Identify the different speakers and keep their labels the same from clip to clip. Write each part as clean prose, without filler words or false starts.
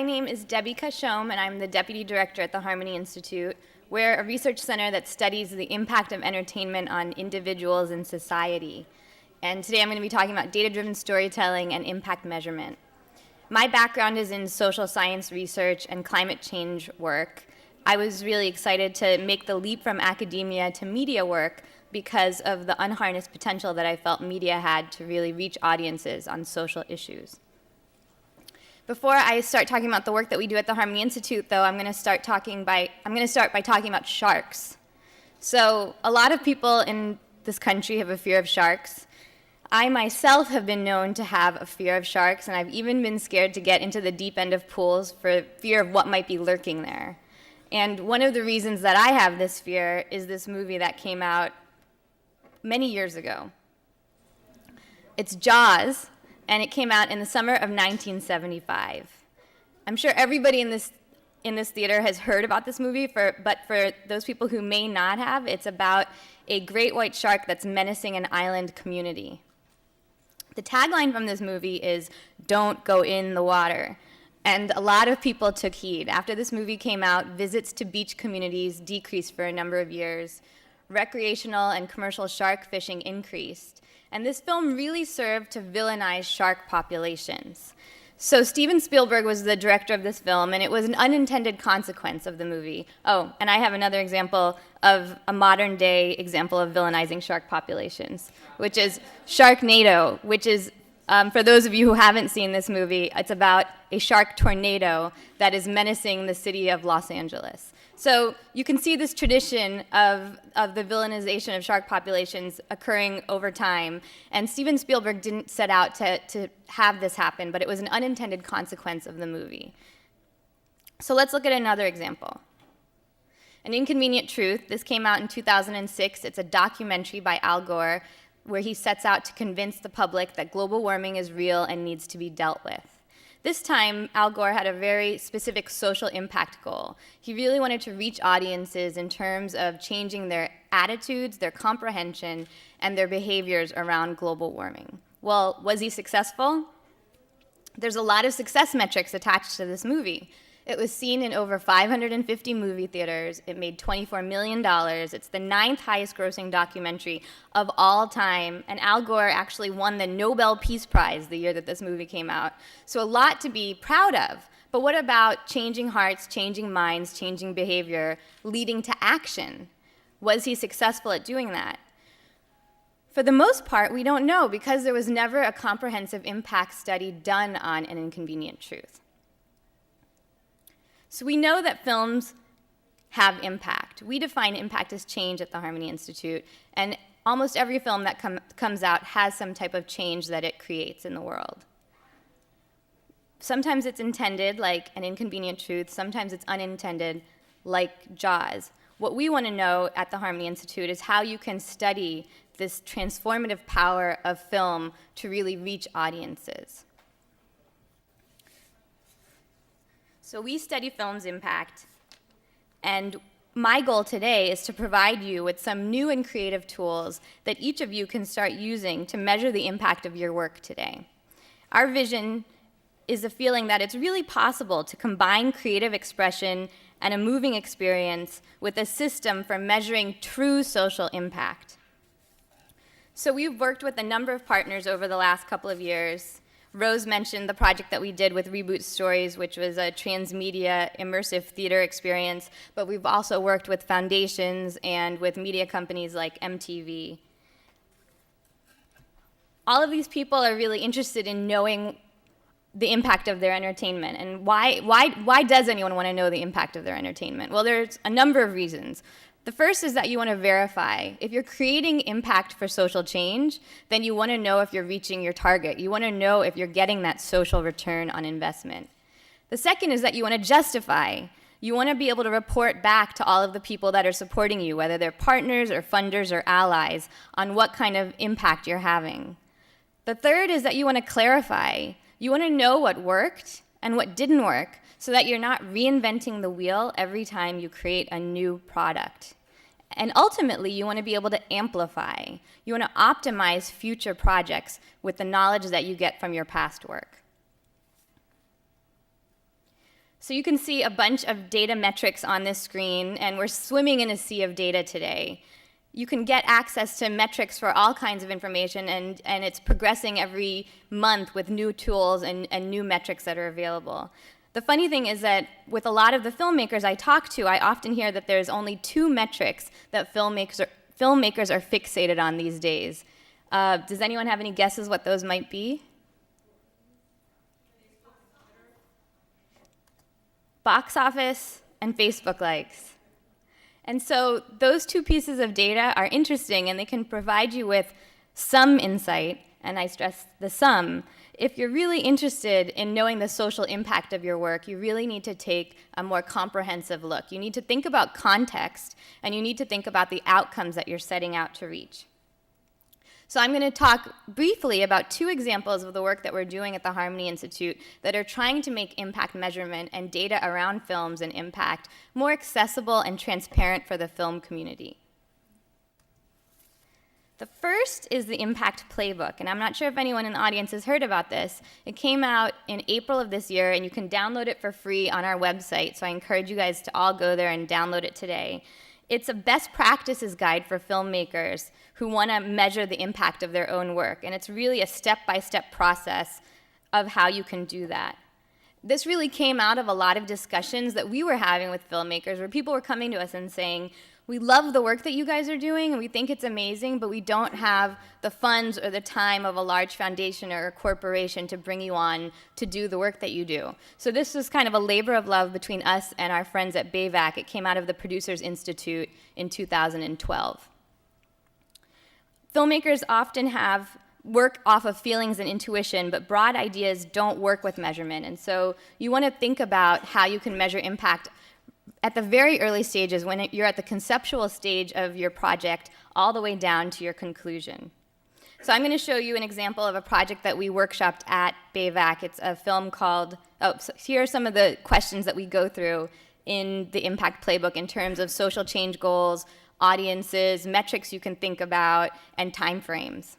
Speaker 1: My name is Debika Shome, and I'm the Deputy Director at the Harmony Institute. We're a research center that studies the impact of entertainment on individuals and society. And today I'm going to be talking about data-driven storytelling and impact measurement. My background is in social science research and climate change work. I was really excited to make the leap from academia to media work because of the unharnessed potential that I felt media had to really reach audiences on social issues. Before I start talking about the work that we do at the Harmony Institute, though, I'm going to start by talking about sharks. So a lot of people in this country have a fear of sharks. I myself have been known to have a fear of sharks, and I've even been scared to get into the deep end of pools for fear of what might be lurking there. And one of the reasons that I have this fear is this movie that came out many years ago. It's Jaws, and it came out in the summer of 1975. I'm sure everybody in this theater has heard about this movie, but for those people who may not have, it's about a great white shark that's menacing an island community. The tagline from this movie is, "Don't go in the water." And a lot of people took heed. After this movie came out, visits to beach communities decreased for a number of years. Recreational and commercial shark fishing increased. And this film really served to villainize shark populations. So Steven Spielberg was the director of this film, and it was an unintended consequence of the movie. Oh, and I have another example of a modern-day example of villainizing shark populations, which is Sharknado, which is, for those of you who haven't seen this movie, it's about a shark tornado that is menacing the city of Los Angeles. So you can see this tradition of the villainization of shark populations occurring over time. And Steven Spielberg didn't set out to have this happen, but it was an unintended consequence of the movie. So let's look at another example. An Inconvenient Truth. This came out in 2006. It's a documentary by Al Gore where he sets out to convince the public that global warming is real and needs to be dealt with. This time, Al Gore had a very specific social impact goal. He really wanted to reach audiences in terms of changing their attitudes, their comprehension, and their behaviors around global warming. Well, was he successful? There's a lot of success metrics attached to this movie. It was seen in over 550 movie theaters. It made $24 million. It's the 9th highest grossing documentary of all time. And Al Gore actually won the Nobel Peace Prize the year that this movie came out. So a lot to be proud of. But what about changing hearts, changing minds, changing behavior, leading to action? Was he successful at doing that? For the most part, we don't know because there was never a comprehensive impact study done on An Inconvenient Truth. So we know that films have impact. We define impact as change at the Harmony Institute, and almost every film that comes out has some type of change that it creates in the world. Sometimes it's intended, like An Inconvenient Truth. Sometimes it's unintended, like Jaws. What we want to know at the Harmony Institute is how you can study this transformative power of film to really reach audiences. So we study film's impact, and my goal today is to provide you with some new and creative tools that each of you can start using to measure the impact of your work today. Our vision is the feeling that it's really possible to combine creative expression and a moving experience with a system for measuring true social impact. So we've worked with a number of partners over the last couple of years. Rose mentioned the project that we did with Reboot Stories, which was a transmedia immersive theater experience, but we've also worked with foundations and with media companies like MTV. All of these people are really interested in knowing the impact of their entertainment. And why does anyone want to know the impact of their entertainment? Well, there's a number of reasons. The first is that you want to verify. If you're creating impact for social change, then you want to know if you're reaching your target. You want to know if you're getting that social return on investment. The second is that you want to justify. You want to be able to report back to all of the people that are supporting you, whether they're partners or funders or allies, on what kind of impact you're having. The third is that you want to clarify. You want to know what worked and what didn't work, so that you're not reinventing the wheel every time you create a new product. And ultimately, you want to be able to amplify. You want to optimize future projects with the knowledge that you get from your past work. So you can see a bunch of data metrics on this screen, and we're swimming in a sea of data today. You can get access to metrics for all kinds of information, and it's progressing every month with new tools and new metrics that are available. The funny thing is that with a lot of the filmmakers I talk to, I often hear that there's only 2 metrics that filmmakers are fixated on these days. Does anyone have any guesses what those might be? Box office and Facebook likes. And so those 2 pieces of data are interesting, and they can provide you with some insight, and I stress the some. If you're really interested in knowing the social impact of your work, you really need to take a more comprehensive look. You need to think about context, and you need to think about the outcomes that you're setting out to reach. So I'm going to talk briefly about 2 examples of the work that we're doing at the Harmony Institute that are trying to make impact measurement and data around films and impact more accessible and transparent for the film community. The first is the Impact Playbook, and I'm not sure if anyone in the audience has heard about this. It came out in April of this year, and you can download it for free on our website, so I encourage you guys to all go there and download it today. It's a best practices guide for filmmakers who want to measure the impact of their own work, and it's really a step-by-step process of how you can do that. This really came out of a lot of discussions that we were having with filmmakers where people were coming to us and saying, we love the work that you guys are doing and we think it's amazing, but we don't have the funds or the time of a large foundation or a corporation to bring you on to do the work that you do. So this was kind of a labor of love between us and our friends at BAVAC. It came out of the Producers Institute in 2012. Filmmakers often have work off of feelings and intuition, but broad ideas don't work with measurement. And so you want to think about how you can measure impact at the very early stages when you're at the conceptual stage of your project all the way down to your conclusion. So I'm going to show you an example of a project that we workshopped at BAVAC. It's a film called, so here are some of the questions that we go through in the Impact Playbook in terms of social change goals, audiences, metrics you can think about, and timeframes.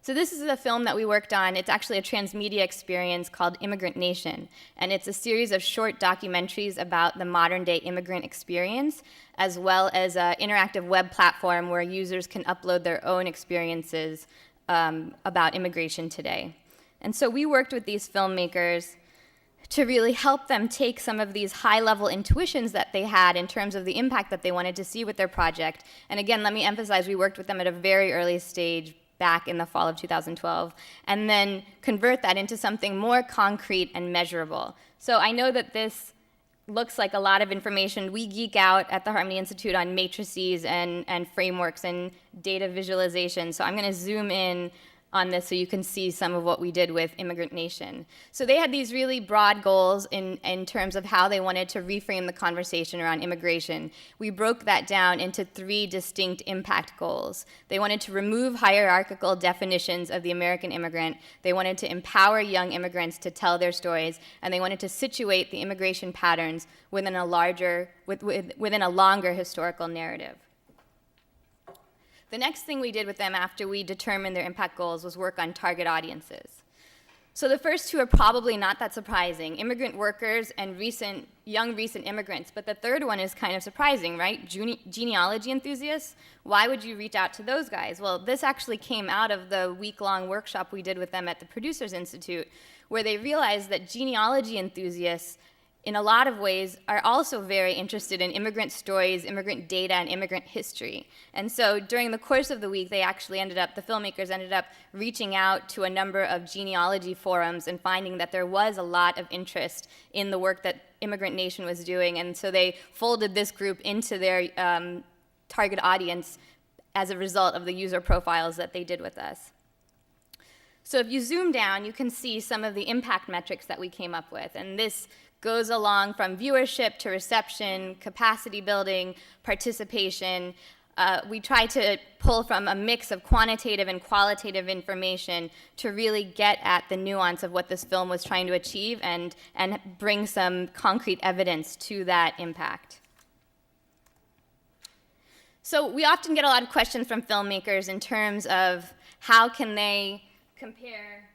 Speaker 1: So this is a film that we worked on. It's actually a transmedia experience called Immigrant Nation, and it's a series of short documentaries about the modern-day immigrant experience, as well as an interactive web platform where users can upload their own experiences about immigration today. And so we worked with these filmmakers to really help them take some of these high-level intuitions that they had in terms of the impact that they wanted to see with their project. And again, let me emphasize, we worked with them at a very early stage back in the fall of 2012, and then convert that into something more concrete and measurable. So I know that this looks like a lot of information. We geek out at the Harmony Institute on matrices and frameworks and data visualization, so I'm going to zoom in on this so you can see some of what we did with Immigrant Nation. So they had these really broad goals in terms of how they wanted to reframe the conversation around immigration. We broke that down into 3 distinct impact goals. They wanted to remove hierarchical definitions of the American immigrant, they wanted to empower young immigrants to tell their stories, and they wanted to situate the immigration patterns within a longer historical narrative. The next thing we did with them after we determined their impact goals was work on target audiences. So the first 2 are probably not that surprising, immigrant workers and young recent immigrants, but the third one is kind of surprising, right? Genealogy enthusiasts, why would you reach out to those guys? Well, this actually came out of the week-long workshop we did with them at the Producers Institute, where they realized that genealogy enthusiasts in a lot of ways, are also very interested in immigrant stories, immigrant data, and immigrant history. And so during the course of the week, the filmmakers ended up reaching out to a number of genealogy forums and finding that there was a lot of interest in the work that Immigrant Nation was doing. And so they folded this group into their target audience as a result of the user profiles that they did with us. So if you zoom down, you can see some of the impact metrics that we came up with. And this goes along from viewership to reception, capacity building, participation. We try to pull from a mix of quantitative and qualitative information to really get at the nuance of what this film was trying to achieve and bring some concrete evidence to that impact. So we often get a lot of questions from filmmakers in terms of how can they compare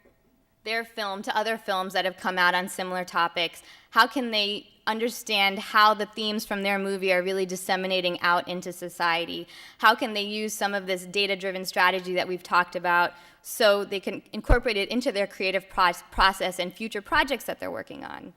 Speaker 1: their film to other films that have come out on similar topics? How can they understand how the themes from their movie are really disseminating out into society? How can they use some of this data-driven strategy that we've talked about so they can incorporate it into their creative process and future projects that they're working on?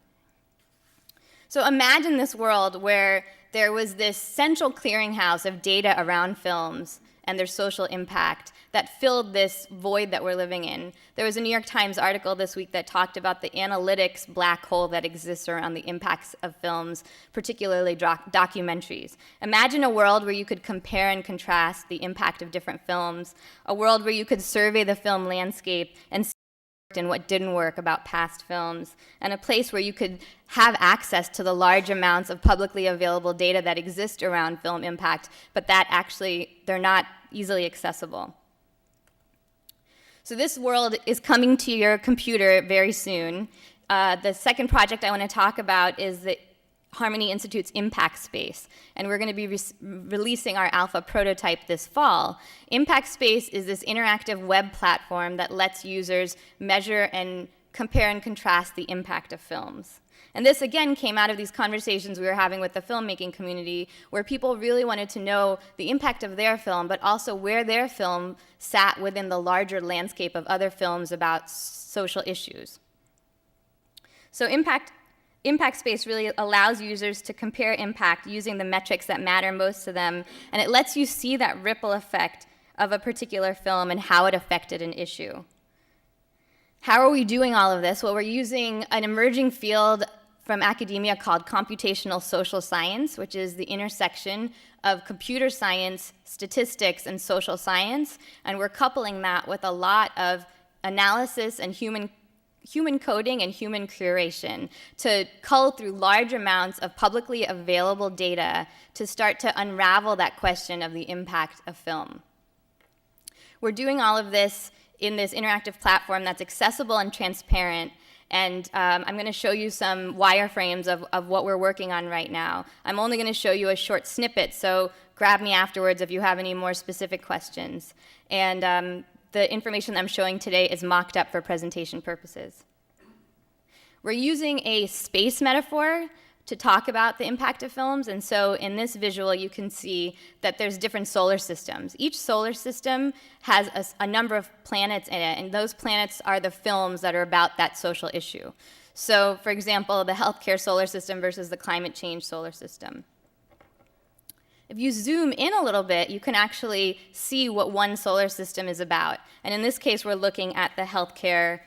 Speaker 1: So imagine this world where there was this central clearinghouse of data around films and their social impact that filled this void that we're living in. There was a New York Times article this week that talked about the analytics black hole that exists around the impacts of films, particularly documentaries. Imagine a world where you could compare and contrast the impact of different films, a world where you could survey the film landscape and see what worked and what didn't work about past films, and a place where you could have access to the large amounts of publicly available data that exist around film impact, but that actually, they're not easily accessible. So this world is coming to your computer very soon. The second project I want to talk about is the Harmony Institute's Impact Space, and we're going to be releasing our alpha prototype this fall. Impact Space is this interactive web platform that lets users measure and compare and contrast the impact of films. And this, again, came out of these conversations we were having with the filmmaking community, where people really wanted to know the impact of their film, but also where their film sat within the larger landscape of other films about social issues. So Impact Space really allows users to compare impact using the metrics that matter most to them, and it lets you see that ripple effect of a particular film and how it affected an issue. How are we doing all of this? Well, we're using an emerging field from academia called computational social science, which is the intersection of computer science, statistics, and social science, and we're coupling that with a lot of analysis and human coding and human curation to cull through large amounts of publicly available data to start to unravel that question of the impact of film. We're doing all of this in this interactive platform that's accessible and transparent, and I'm going to show you some wireframes of what we're working on right now. I'm only going to show you a short snippet, so grab me afterwards if you have any more specific questions. And the information that I'm showing today is mocked up for presentation purposes. We're using a space metaphor to talk about the impact of films, and so in this visual you can see that there's different solar systems. Each solar system has a number of planets in it, and those planets are the films that are about that social issue. So, for example, the healthcare solar system versus the climate change solar system. If you zoom in a little bit, you can actually see what one solar system is about. And in this case, we're looking at the healthcare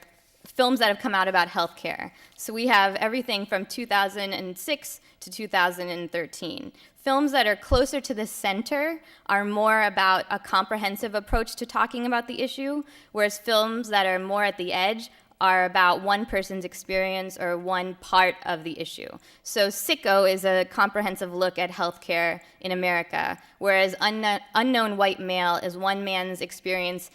Speaker 1: films that have come out about healthcare. So we have everything from 2006 to 2013. Films that are closer to the center are more about a comprehensive approach to talking about the issue, whereas films that are more at the edge are about one person's experience or one part of the issue. So Sicko is a comprehensive look at healthcare in America, whereas Unknown White Male is one man's experience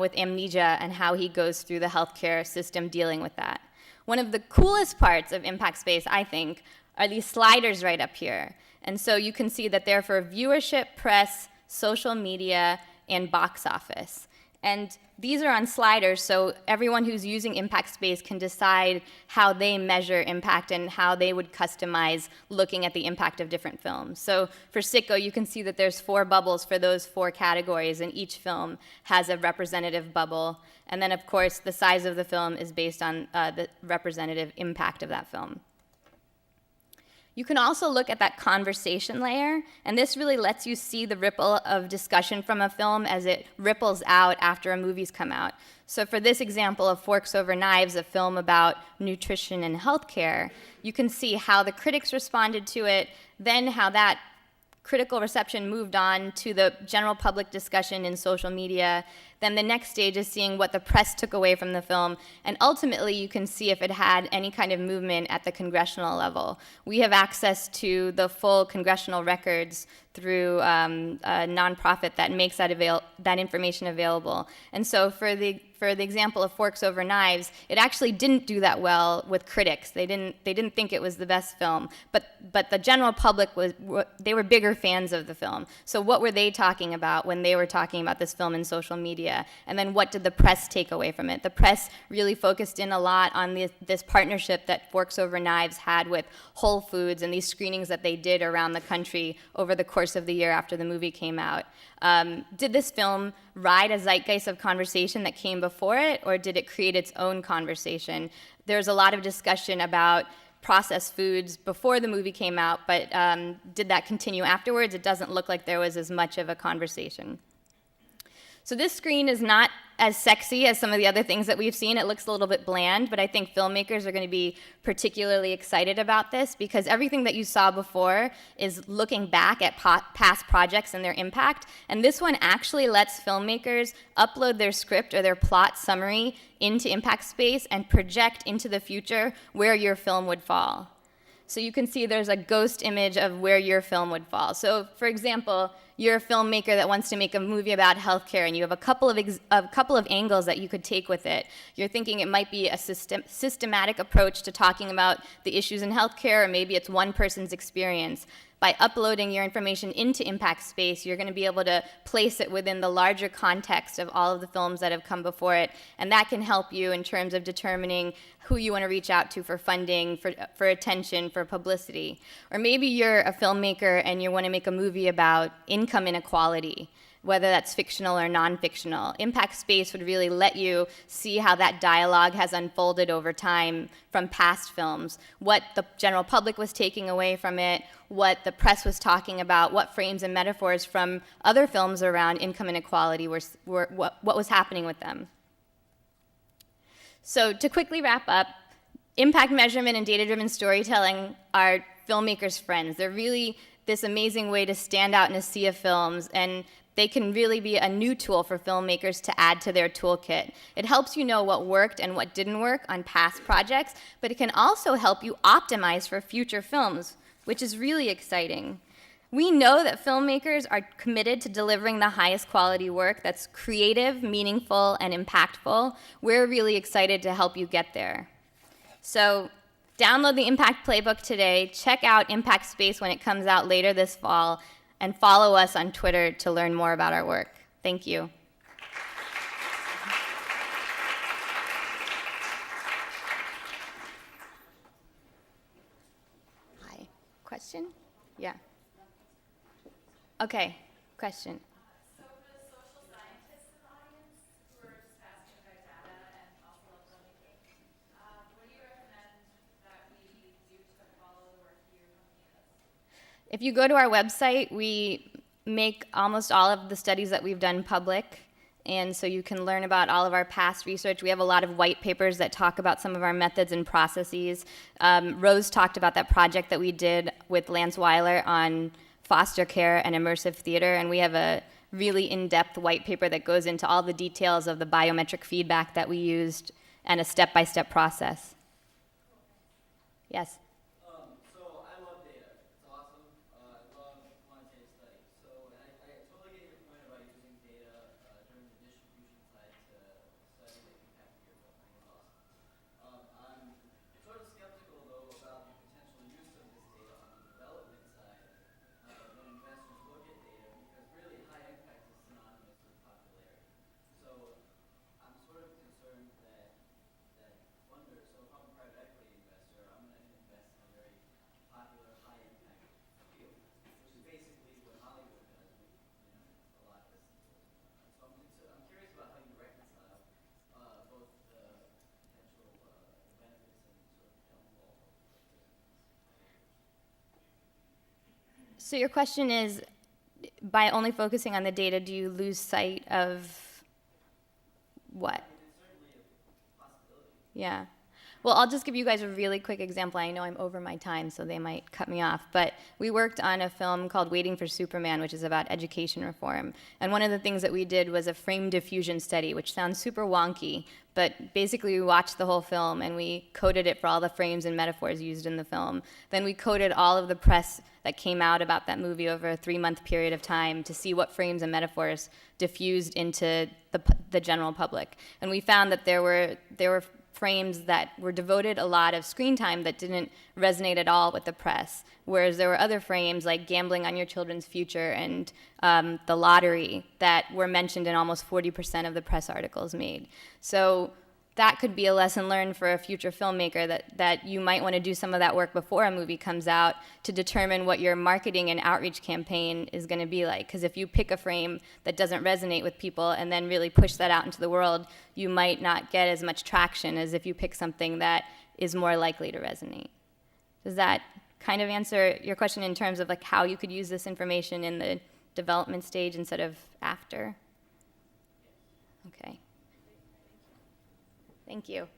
Speaker 1: with amnesia and how he goes through the healthcare system dealing with that. One of the coolest parts of Impact Space, I think, are these sliders right up here. And so you can see that they're for viewership, press, social media, and box office. And these are on sliders, so everyone who's using Impact Space can decide how they measure impact and how they would customize looking at the impact of different films. So for Sicko, you can see that there's 4 bubbles for those 4 categories, and each film has a representative bubble. And then, of course, the size of the film is based on the representative impact of that film. You can also look at that conversation layer, and this really lets you see the ripple of discussion from a film as it ripples out after a movie's come out. So for this example of Forks Over Knives, a film about nutrition and healthcare, you can see how the critics responded to it, then how that critical reception moved on to the general public discussion in social media. Then the next stage is seeing what the press took away from the film, and ultimately you can see if it had any kind of movement at the congressional level. We have access to the full congressional records through a nonprofit that makes that information available. And so for the example of Forks Over Knives, it actually didn't do that well with critics. They didn't think it was the best film, but the general public they were bigger fans of the film. So what were they talking about when they were talking about this film in social media? idea? And then what did the press take away from it? The press really focused in a lot on this partnership that Forks Over Knives had with Whole Foods and these screenings that they did around the country over the course of the year after the movie came out. Did this film ride a zeitgeist of conversation that came before it, or did it create its own conversation? There's a lot of discussion about processed foods before the movie came out, but did that continue afterwards? It doesn't look like there was as much of a conversation. So this screen is not as sexy as some of the other things that we've seen. It looks a little bit bland, but I think filmmakers are going to be particularly excited about this because everything that you saw before is looking back at past projects and their impact, and this one actually lets filmmakers upload their script or their plot summary into Impact Space and project into the future where your film would fall. So you can see there's a ghost image of where your film would fall. So for example, you're a filmmaker that wants to make a movie about healthcare and you have a couple of angles that you could take with it. You're thinking it might be a systematic approach to talking about the issues in healthcare, or maybe it's one person's experience. By uploading your information into Impact Space, you're going to be able to place it within the larger context of all of the films that have come before it, and that can help you in terms of determining who you want to reach out to for funding, for attention, for publicity. Or maybe you're a filmmaker and you want to make a movie about income inequality, whether that's fictional or non-fictional. Impact Space would really let you see how that dialogue has unfolded over time from past films, what the general public was taking away from it, what the press was talking about, what frames and metaphors from other films around income inequality what was happening with them. So to quickly wrap up, impact measurement and data-driven storytelling are filmmakers' friends. They're really this amazing way to stand out in a sea of films, and they can really be a new tool for filmmakers to add to their toolkit. It helps you know what worked and what didn't work on past projects, but it can also help you optimize for future films, which is really exciting. We know that filmmakers are committed to delivering the highest quality work that's creative, meaningful, and impactful. We're really excited to help you get there. So download the Impact Playbook today, check out Impact Space when it comes out later this fall, and follow us on Twitter to learn more about our work. Thank you. Hi. Question? Yeah. Okay. Question.
Speaker 2: So for the social scientists in the audience who are just fascinated by data and also love filmmaking, what do you recommend that we do to follow the work your company does?
Speaker 1: If you go to our website, we make almost all of the studies that we've done public, and so you can learn about all of our past research. We have a lot of white papers that talk about some of our methods and processes. Rose talked about that project that we did with Lance Weiler on foster care and immersive theater, and we have a really in-depth white paper that goes into all the details of the biometric feedback that we used and a step-by-step process. Yes?
Speaker 3: So I love data. It's awesome. I love quantitative studies. So I totally get your point about using data during the distribution side to study the impact of your film. I think it's awesome. I'm sort of skeptical, though, about the potential use of this data on the development side when investors look at data, because really high impact is synonymous with popularity. So I'm sort of concerned that wonder, so if I'm a private equity investor, I'm going to invest in a very popular high impact field, which is basically what Hollywood does with a lot of this. So I'm curious about how you reconcile both the potential benefits and sort of downfall of this.
Speaker 1: So your question is, by only focusing on the data, do you lose sight of what?
Speaker 3: It's certainly a possibility.
Speaker 1: Yeah. Well, I'll just give you guys a really quick example. I know I'm over my time, so they might cut me off. But we worked on a film called Waiting for Superman, which is about education reform. And one of the things that we did was a frame diffusion study, which sounds super wonky. But basically, we watched the whole film, and we coded it for all the frames and metaphors used in the film. Then we coded all of the press that came out about that movie over a 3-month period of time to see what frames and metaphors diffused into the general public. And we found that there were frames that were devoted a lot of screen time that didn't resonate at all with the press, whereas there were other frames like gambling on your children's future and the lottery that were mentioned in almost 40% of the press articles made. So that could be a lesson learned for a future filmmaker, that you might want to do some of that work before a movie comes out to determine what your marketing and outreach campaign is going to be like. Because if you pick a frame that doesn't resonate with people and then really push that out into the world, you might not get as much traction as if you pick something that is more likely to resonate. Does that kind of answer your question in terms of like how you could use this information in the development stage instead of after? Okay. Thank you.